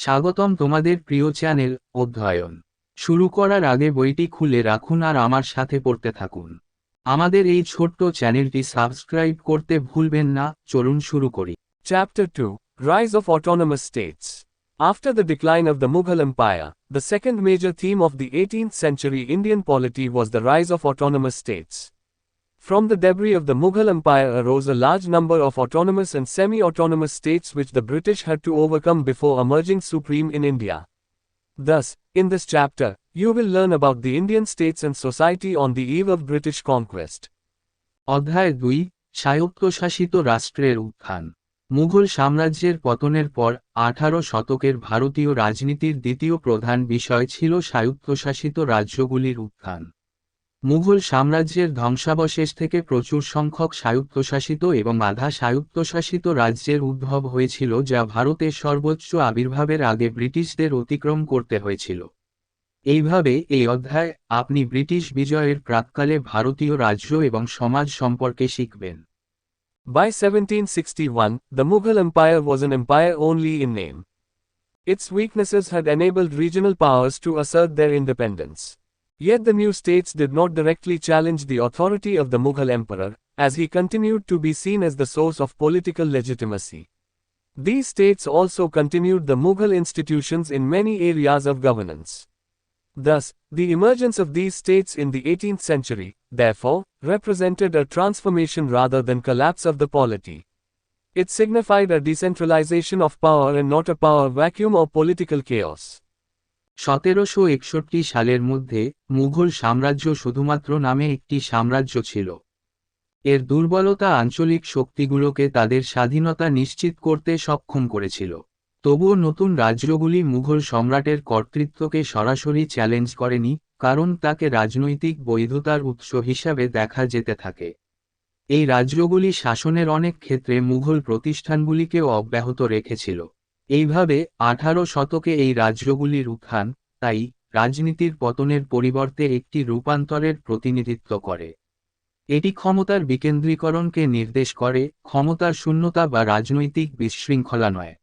স্বাগতম তোমাদের প্রিয় চ্যানেল অধ্যয়ন। শুরু করার আগে বইটি খুলে রাখুন আর আমার সাথে পড়তে থাকুন। আমাদের এই ছোট্ট চ্যানেলটি সাবস্ক্রাইব করতে ভুলবেন না। চলুন শুরু করি। Chapter 2 Rise of Autonomous States. After the decline of the Mughal Empire, the second major theme of the 18th century Indian polity was the rise of autonomous states. From the debris of the Mughal Empire arose a large number of autonomous and semi-autonomous states which the British had to overcome before emerging supreme in India. Thus, in this chapter, you will learn about the Indian states and society on the eve of British conquest. অধ্যায় 2, স্বায়ত্তশাসিত রাষ্ট্রের উত্থান। মুঘল সাম্রাজ্যের পতনের পর 18 শতকের ভারতীয় রাজনীতির দ্বিতীয় প্রধান বিষয় ছিল স্বায়ত্তশাসিত রাজ্যগুলির উত্থান। মুঘল সাম্রাজ্যের ধ্বংসাবশেষ থেকে প্রচুর সংখ্যক স্বায়ত্তশাসিত এবং আধা স্বায়ত্তশাসিত রাজ্যের উদ্ভব হয়েছিল, যা ভারতের সর্বোচ্চ আবির্ভাবের আগে ব্রিটিশদের অতিক্রম করতে হয়েছিল। এইভাবে এই অধ্যায়ে আপনি ব্রিটিশ বিজয়ের প্রাক্কালে ভারতীয় রাজ্য এবং সমাজ সম্পর্কে শিখবেন। By 1761, the Mughal Empire was an empire only in name. Its weaknesses had enabled regional powers to assert their independence. Yet the new states did not directly challenge the authority of the Mughal emperor, as he continued to be seen as the source of political legitimacy. These states also continued the Mughal institutions in many areas of governance. Thus, the emergence of these states in the 18th century, therefore, represented a transformation rather than collapse of the polity. It signified a decentralization of power and not a power vacuum or political chaos. 1761 সালের মধ্যে মুঘল সাম্রাজ্য শুধুমাত্র নামে একটি সাম্রাজ্য ছিল। এর দুর্বলতা আঞ্চলিক শক্তিগুলোকে তাদের স্বাধীনতা নিশ্চিত করতে সক্ষম করেছিল। তবুও নতুন রাজ্যগুলি মুঘল সম্রাটের কর্তৃত্বকে সরাসরি চ্যালেঞ্জ করেনি, কারণ তাকে রাজনৈতিক বৈধতার উৎস হিসাবে দেখা যেতে থাকে। এই রাজ্যগুলি শাসনের অনেক ক্ষেত্রে মুঘল প্রতিষ্ঠানগুলিকেও অব্যাহত রেখেছিল। এইভাবে 18 শতকে এই রাজ্যগুলির উত্থান, তাই, রাজনীতির পতনের পরিবর্তে একটি রূপান্তরের প্রতিনিধিত্ব করে। এটি ক্ষমতার বিকেন্দ্রীকরণকে নির্দেশ করে, ক্ষমতার শূন্যতা বা রাজনৈতিক বিশৃঙ্খলা নয়।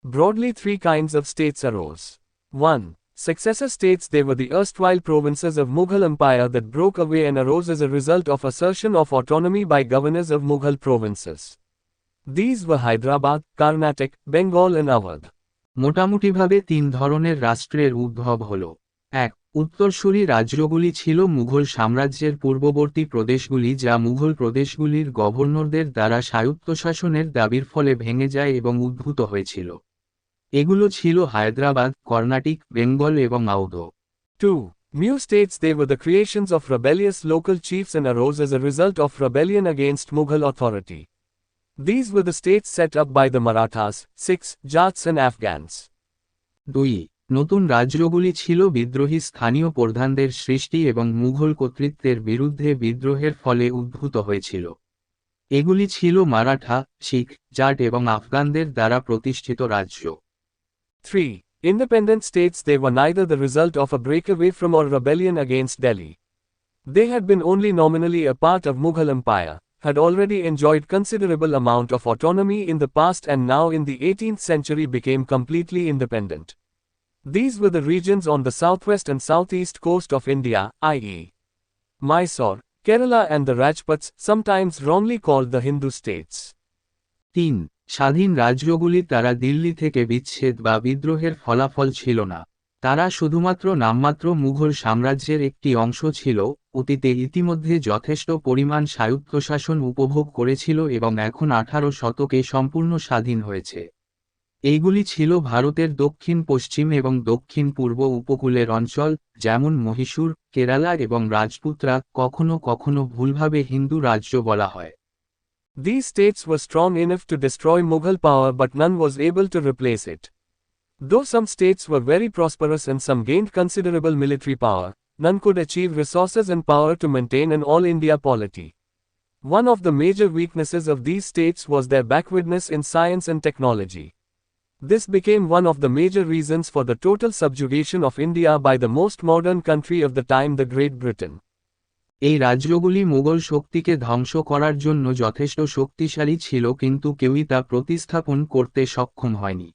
Broadly, three kinds of states arose. 1. Successor states. They were the erstwhile provinces of Mughal Empire that broke away and arose as a result of assertion of autonomy by governors of Mughal provinces. These were Hyderabad, Karnataka, Bengal and Awadh. মোটামুটিভাবে 3 ধরনের রাষ্ট্রের উদ্ভব হল। 1. উত্তরসূরি রাজ্যগুলি ছিল মুঘল সাম্রাজ্যের পূর্ববর্তী প্রদেশগুলি, যা মুঘল প্রদেশগুলির গভর্নরদের দ্বারা স্বায়ত্তশাসনের দাবির ফলে ভেঙে যায় এবং উদ্ভূত হয়েছিল। এগুলো ছিল হায়দ্রাবাদ, কর্ণাটক, বেঙ্গল এবং Awadh. 2. New states. They were the creations of rebellious local chiefs and arose as a result of rebellion against Mughal authority. These were the states set up by the Marathas, Sikhs, Jats and Afghans. 2. নতুন রাজ্যগুলি ছিল বিদ্রোহী স্থানীয় প্রধানদের সৃষ্টি এবং মুঘল কর্তৃত্বের বিরুদ্ধে বিদ্রোহের ফলে উদ্ভূত হয়েছিল। এগুলি ছিল মারাঠা, শিখ, জাট এবং আফগানদের দ্বারা প্রতিষ্ঠিত রাজ্য। 3. Independent states. They were neither the result of a breakaway from or rebellion against Delhi. They had been only nominally a part of Mughal Empire, had already enjoyed considerable amount of autonomy in the past and now in the 18th century became completely independent. These were the regions on the southwest and southeast coast of India, i.e. Mysore, Kerala and the Rajputs, sometimes wrongly called the Hindu states. 3. স্বাধীন রাজ্যগুলি তারা দিল্লি থেকে বিচ্ছেদ বা বিদ্রোহের ফলাফল ছিল না। তারা শুধুমাত্র নামমাত্র মুঘল সাম্রাজ্যের একটি অংশ ছিল, অতীতে ইতিমধ্যে যথেষ্ট পরিমাণ স্বায়ত্তশাসন উপভোগ করেছিল এবং এখন 18 শতকে সম্পূর্ণ স্বাধীন হয়েছে। এইগুলি ছিল ভারতের দক্ষিণ পশ্চিম এবং দক্ষিণ পূর্ব উপকূলের অঞ্চল, যেমন মহীশূর, কেরালা এবং রাজপুতরা, কখনো কখনো ভুলভাবে হিন্দু রাজ্য বলা হয়। These states were strong enough to destroy Mughal power but none was able to replace it. Though some states were very prosperous and some gained considerable military power, none could achieve resources and power to maintain an all-India polity. One of the major weaknesses of these states was their backwardness in science and technology. This became one of the major reasons for the total subjugation of India by the most modern country of the time, the Great Britain. এই রাজ্যগুলি মুঘল শক্তিকে ধ্বংস করার জন্য যথেষ্ট শক্তিশালী ছিল, কিন্তু কেউই তা প্রতিস্থাপন করতে সক্ষম হয়নি।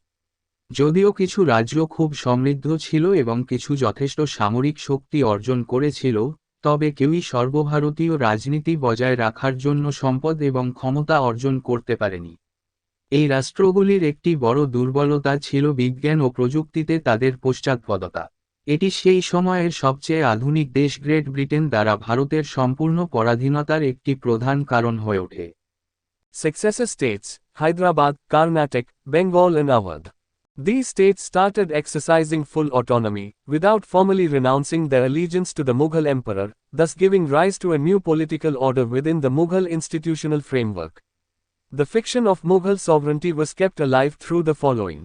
যদিও কিছু রাজ্য খুব সমৃদ্ধ ছিল এবং কিছু যথেষ্ট সামরিক শক্তি অর্জন করেছিল, তবে কেউই সর্বভারতীয় রাজনীতি বজায় রাখার জন্য সম্পদ এবং ক্ষমতা অর্জন করতে পারেনি। এই রাষ্ট্রগুলির একটি বড় দুর্বলতা ছিল বিজ্ঞান ও প্রযুক্তিতে তাদের পশ্চাৎপদতা। এটি সেই সময়ের সবচেয়ে আধুনিক দেশ গ্রেট ব্রিটেন দ্বারা ভারতের সম্পূর্ণ পরাধীনতার একটি প্রধান কারণ হয়ে ওঠে। Successor states, Hyderabad, Karnataka, Bengal and Awadh. These states started exercising full autonomy, without formally renouncing their allegiance to the Mughal emperor, thus giving rise to a new political order within the Mughal institutional framework. The fiction of Mughal sovereignty was kept alive through the following.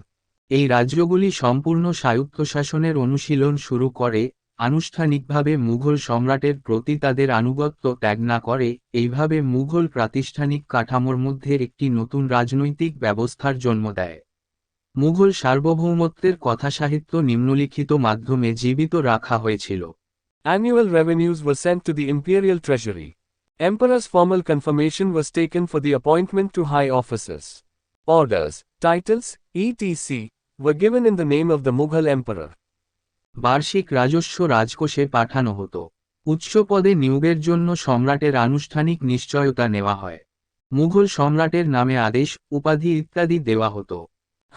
এই রাজ্যগুলি সম্পূর্ণ স্বায়ত্তশাসনের অনুশীলন শুরু করে, আনুষ্ঠানিকভাবে মুঘল সম্রাটের প্রতি তাদের আনুগত্য ত্যাগ না করে, এইভাবে মুঘল প্রাতিষ্ঠানিক কাঠামোর মধ্যে একটি নতুন রাজনৈতিক ব্যবস্থার জন্ম দেয়। মুঘল সার্বভৌমত্বের কথাসাহিত্য নিম্নলিখিত মাধ্যমে জীবিত রাখা হয়েছিল। Annual revenues were sent to the imperial treasury. Emperor's formal confirmation was taken for the appointment to high offices. Orders, titles, etc. were given in the name of the Mughal emperor. বার্ষিক রাজস্ব রাজকোষে পাঠানো হতো। উচ্চ পদে নিয়োগের জন্য সম্রাটের আনুষ্ঠানিক নিশ্চয়তা নেওয়া হয়। মুঘল সম্রাটের নামে আদেশ, উপাধি ইত্যাদি দেওয়া হতো।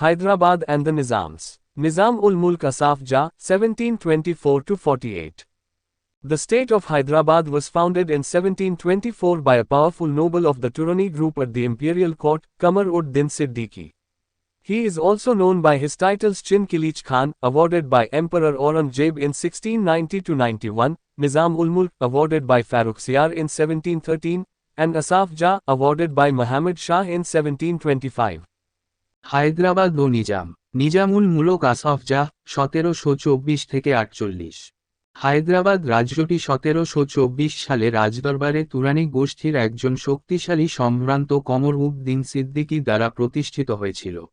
Hyderabad and the Nizams. Nizam-ul-Mulk Asaf Jah, 1724–48. The state of Hyderabad was founded in 1724 by a powerful noble of the Turani group at the imperial court, Qamar-ud-Din Siddiqui. He is also known by his titles Chin Kilich Khan, awarded by Emperor Aurangzeb in 1690–91, Nizam-ul-Mulk, awarded by Farrukhsiyar in 1713, and Asaf Jah, awarded by Muhammad Shah in 1725. Hyderabad ও নিজাম। নিজামুল মুলক আসফ জাহ, 1724–48। হায়দ্রাবাদ রাজ্যটি 1724 সালে রাজদরবারে তুরানি গোষ্ঠীর একজন শক্তিশালী সম্ভ্রান্ত কমর-উদ-দিন সিদ্দিকী দ্বারা প্রতিষ্ঠিত হয়েছিল।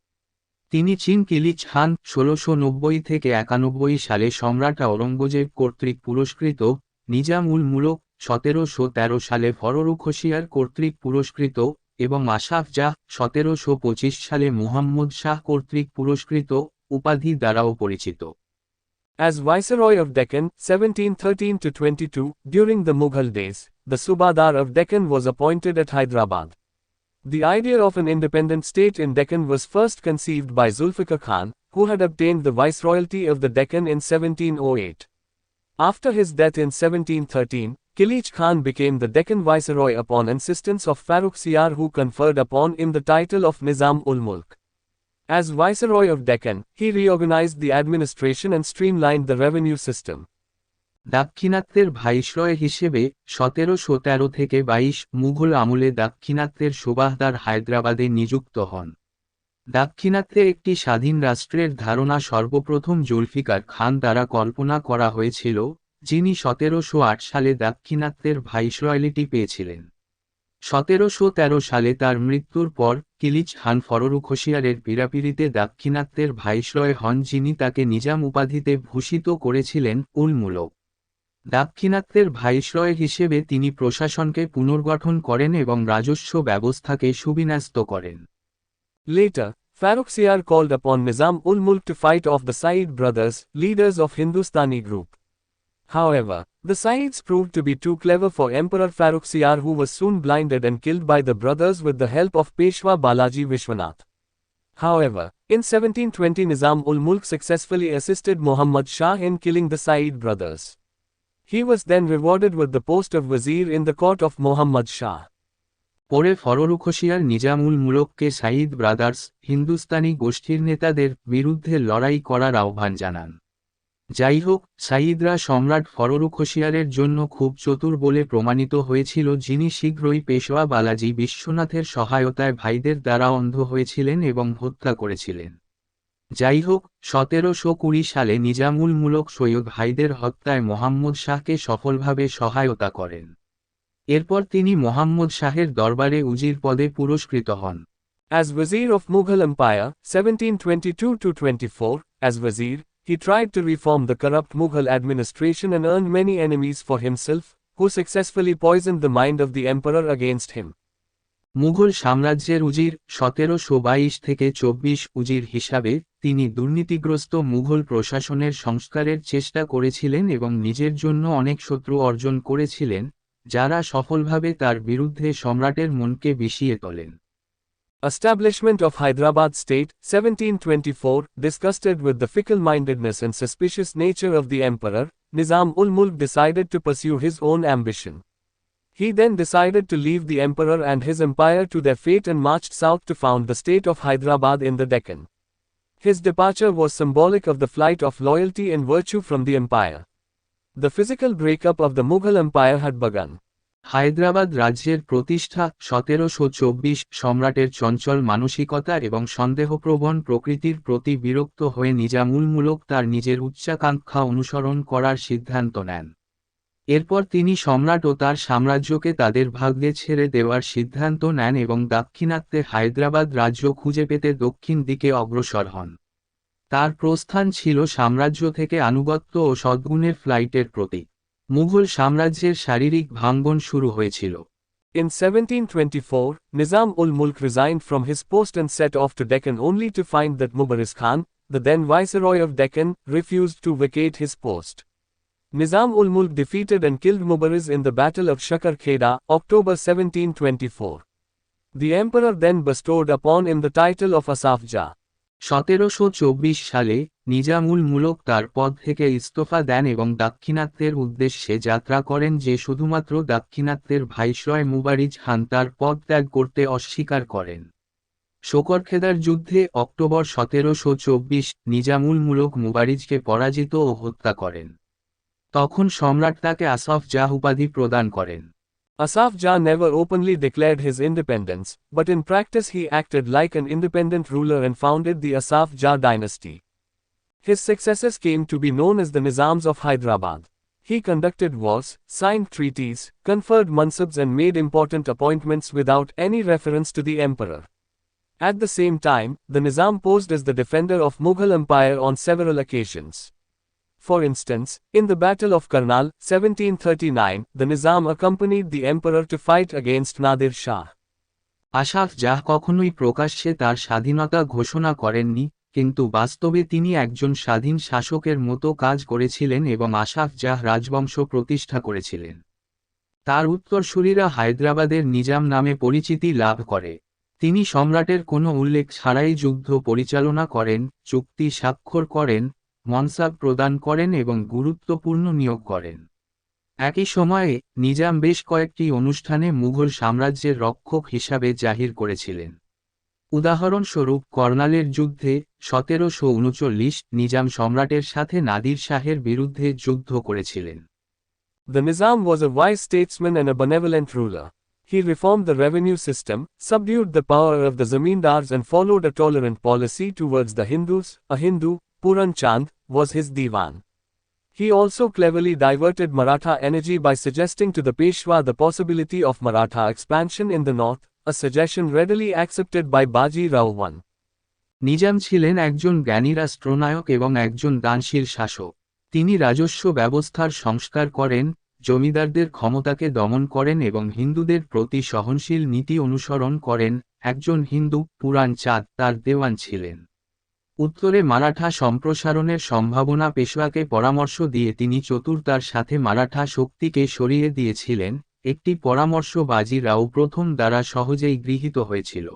তিনি চিন কিলিচ খান, 1690–91 সালে সম্রাট আওরঙ্গজেব কর্তৃক পুরস্কৃত, নিজাম-উল মুলক, 1713 সালে ফররুখ হোসিয়ার কর্তৃক পুরস্কৃত, এবং আসাফ জাহ, 1725 সালে মুহাম্মদ শাহ কর্তৃক পুরস্কৃত উপাধি দ্বারাও পরিচিত। As Viceroy of Deccan, 1713–22, during the Mughal days, the Subadar of Deccan was appointed at Hyderabad. The idea of an independent state in Deccan was first conceived by Zulfikar Khan, who had obtained the viceroyalty of the Deccan in 1708. After his death in 1713, Kilich Khan became the Deccan viceroy upon insistence of Farrukhsiyar, who conferred upon him the title of Nizam-ul-Mulk. As Viceroy of Deccan, he reorganized the administration and streamlined the revenue system. দাক্ষিণাত্যের viceroy হিসেবে 1713–22 মুঘল আমলে দাক্ষিণাত্যের সুবাহদার হায়দ্রাবাদে নিযুক্ত হন। দাক্ষিণাত্যে একটি স্বাধীন রাষ্ট্রের ধারণা সর্বপ্রথম জুলফিকার খান দ্বারা কল্পনা করা হয়েছিল, যিনি 1708 সালে দাক্ষিণাত্যের ভাইসরয়লিটি পেয়েছিলেন। 1713 সালে তার মৃত্যুর পর কিলিচ খান ফররুখ হোসিয়ারের পীড়াপিড়িতে দাক্ষিণাত্যের ভাইসরয় হন, যিনি তাকে নিজাম উপাধিতে ভূষিত করেছিলেন উল মুলক। দাক্ষিণাত্যের ভাইসরয় হিসেবে তিনি প্রশাসনকে পুনর্গঠন করেন এবং রাজস্ব ব্যবস্থাকে সুবিন্যস্ত করেন। Later, Farrukhsiyar called upon Nizam-ul-Mulk to fight off the Said brothers, leaders of Hindustani group. However, the Saids proved to be too clever for Emperor Farrukhsiyar, who was soon blinded and killed by the brothers with the help of Peshwa Balaji Vishwanath. However, in 1720 Nizam-ul-Mulk successfully assisted Muhammad Shah in killing the Said brothers. He was then rewarded with the post of Wazir in the court of Muhammad Shah. পরে Farrukh হোসিয়ার Nizamul মুলককে Saeed brothers, Hindustani গোষ্ঠীর নেতাদের বিরুদ্ধে লড়াই করার আহ্বান জানান। যাই হোক, সাইদরা সম্রাট ফররুখ হোসিয়ারের জন্য খুব চতুর বলে প্রমাণিত হয়েছিল, যিনি শীঘ্রই পেশওয়া বালাজি বিশ্বনাথের সহায়তায় ভাইদের দ্বারা অন্ধ হয়েছিলেন এবং হত্যা করেছিলেন। যাই হোক, 1720 সালে নিজামুল মুলক সৈয়দ ভাইদের হত্যায় মোহাম্মদ শাহকে সফলভাবে সহায়তা করেন। এরপর তিনি মোহাম্মদ শাহের দরবারে উজির পদে পুরস্কৃত হন। As Wazir of Mughal Empire, 1722–24, as Wazir, he tried to reform the corrupt Mughal administration and earned many enemies for himself, who successfully poisoned the mind of the emperor against him. Mughal সাম্রাজ্যের উজির, 1722–24 উজির হিসাবে তিনি দুর্নীতিগ্রস্ত মুঘল প্রশাসনের সংস্কারের চেষ্টা করেছিলেন এবং নিজের জন্য অনেক শত্রু অর্জন করেছিলেন, যারা সফলভাবে তার বিরুদ্ধে সম্রাটের মনকে বিষিয়ে তোলেন। Establishment of Hyderabad state, 1724, disgusted with the fickle-mindedness and suspicious nature of the emperor, Nizam-ul-Mulk decided to pursue his own ambition. He then decided to leave the emperor and his empire to their fate and marched south to found the state of Hyderabad in the Deccan. His departure was symbolic of the flight of loyalty and virtue from the empire. The physical breakup of the Mughal empire had begun. Hyderabad রাজ্যের প্রতিষ্ঠা 1724 সম্রাটের চঞ্চল মানসিকতা এবং সন্দেহপ্রবণ প্রকৃতির প্রতি বিরক্ত হয়ে নিজাম-উল-মুলক তার নিজের উচ্চাকাঙ্ক্ষা অনুসরণ করার সিদ্ধান্ত নেন। এরপর তিনি সম্রাট ও তার সাম্রাজ্যকে তাদের ভাগ্যে ছেড়ে দেওয়ার সিদ্ধান্ত নেন এবং দাক্ষিণাত্যে হায়দ্রাবাদ রাজ্য খুঁজে পেতে দক্ষিণ দিকে অগ্রসর হন। তার প্রস্থান ছিল সাম্রাজ্য থেকে আনুগত্য ও সদ্গুণের ফ্লাইটের প্রতীক। মুঘল সাম্রাজ্যের শারীরিক ভাঙ্গন শুরু হয়েছিল। In 1724, Nizam-ul-Mulk resigned from his post and set off to Deccan only to find that Mubarak Khan, the then viceroy of Deccan, refused to vacate his post. Nizam-ul-Mulk defeated and killed Mubarak in the Battle of Shakar Kheda, October 1724. The emperor then bestowed upon him the title of Asaf Jah. 1724 সালে নিজাম-উল-মুলক তার পদ থেকে ইস্তফা দেন এবং দাক্ষিণাত্যের উদ্দেশ্যে যাত্রা করেন, যে শুধুমাত্র দাক্ষিণাত্যের ভাইসরয় মুবারিজ খান তার পদ ত্যাগ করতে অস্বীকার করেন। শকরখেদার যুদ্ধে অক্টোবর 1724 নিজাম-উল-মুলক মুবারিজকে পরাজিত ও হত্যা করেন। তখন সম্রাট তাকে আসফ জাহ উপাধি প্রদান করেন। Asaf Jah never openly declared his independence, but in practice he acted like an independent ruler and founded the Asaf Jah dynasty. His successors came to be known as the Nizams of Hyderabad. He conducted wars, signed treaties, conferred mansabs and made important appointments without any reference to the emperor. At the same time, the Nizam posed as the defender of Mughal empire on several occasions. For instance, in the Battle of Karnal, 1739, the Nizam accompanied the emperor to fight against Nadir Shah. Asaf জাহ কখনোই প্রকাশ্যে তার স্বাধীনতা ঘোষণা করেননি, কিন্তু বাস্তবে তিনি একজন স্বাধীন শাসকের মতো কাজ করেছিলেন এবং আসাফ জাহ রাজবংশ প্রতিষ্ঠা করেছিলেন। তার উত্তরসূরিরা হায়দ্রাবাদের নিজাম নামে পরিচিতি লাভ করে। তিনি সম্রাটের কোনো উল্লেখ ছাড়াই যুদ্ধ পরিচালনা করেন, চুক্তি স্বাক্ষর করেন, মনসাব প্রদান করেন এবং গুরুত্বপূর্ণ নিয়োগ করেন। একই সময়ে নিজাম বেশ কয়েকটি অনুষ্ঠানে মুঘল সাম্রাজ্যের রক্ষক হিসাবে জাহির করেছিলেন। উদাহরণস্বরূপ কর্নালের যুদ্ধে 1739 নিজাম সম্রাটের সাথে নাদির শাহের বিরুদ্ধে যুদ্ধ করেছিলেন। The Nizam was a wise statesman and a benevolent ruler. He reformed the revenue system, subdued the power of the zamindars and followed a tolerant policy towards the Hindus. A Hindu, Puran Chand, was his diwan. He also cleverly diverted Maratha energy by suggesting to the Peshwa the possibility of Maratha expansion in the north, a suggestion readily accepted by Baji Rao I. Nizam ছিলেন একজন জ্ঞানী রাষ্ট্রনায়ক এবং একজন দানশীল শাসক। তিনি রাজস্ব ব্যবস্থার সংস্কার করেন, জমিদারদের ক্ষমতাকে দমন করেন এবং হিন্দুদের প্রতি সহনশীল নীতি অনুসরণ করেন। একজন হিন্দু, পুরাণ চাঁদ, তার দেওয়ান ছিলেন। উত্তরে মারাঠা সম্প্রসারণের সম্ভাবনা পেশওয়াকে পরামর্শ দিয়ে তিনি চতুরতার সাথে মারাঠা শক্তিকে সরিয়ে দিয়েছিলেন, একটি পরামর্শ বাজি রাও প্রথম দ্বারা সহজেই গৃহীত হয়েছিল।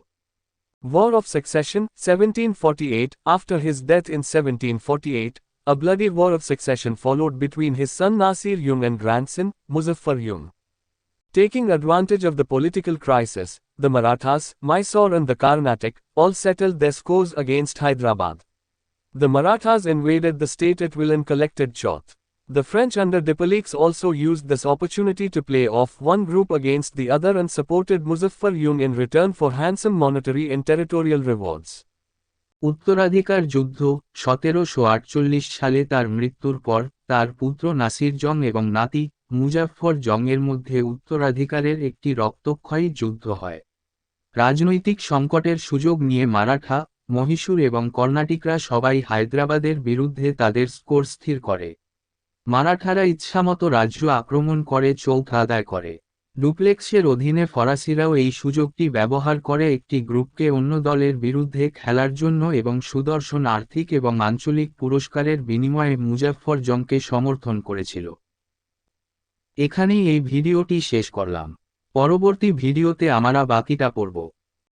War of Succession, 1748. After his death in 1748, a bloody war of succession followed between his son Nasir Jung and grandson, Muzaffar Jung. Taking advantage of the political crisis, the Marathas, Mysore and the Carnatic, all settled their scores against Hyderabad. The Marathas invaded the state at will and collected Chauth. The French under Dupleix also used this opportunity to play off one group against the other and supported Muzaffar Jung in return for handsome monetary and territorial rewards. উত্তরাধিকার যুদ্ধ 1748 সালে তার মৃত্যুর পর তার পুত্র নাসির জং এবং নাতি মুজাফফর জংয়ের মধ্যে উত্তরাধিকারের একটি রক্তক্ষয়ী যুদ্ধ হয়। রাজনৈতিক সংকটের সুযোগ নিয়ে মারাঠা, মহীশূর এবং কর্ণাটিকরা সবাই হায়দ্রাবাদের বিরুদ্ধে তাদের স্কোর স্থির করে। মারাঠারা ইচ্ছামতো রাজ্য আক্রমণ করে চৌথ আদায় করে। ডুপ্লেক্সের অধীনে ফরাসিরাও এই সুযোগটি ব্যবহার করে একটি গ্রুপকে অন্য দলের বিরুদ্ধে খেলার জন্য এবং সুদর্শন আর্থিক এবং আঞ্চলিক পুরস্কারের বিনিময়ে মুজাফফর জংকে সমর্থন করেছিল। এখানেই এই ভিডিওটি শেষ করলাম। পরবর্তী ভিডিওতে আমরা বাকিটা পড়ব।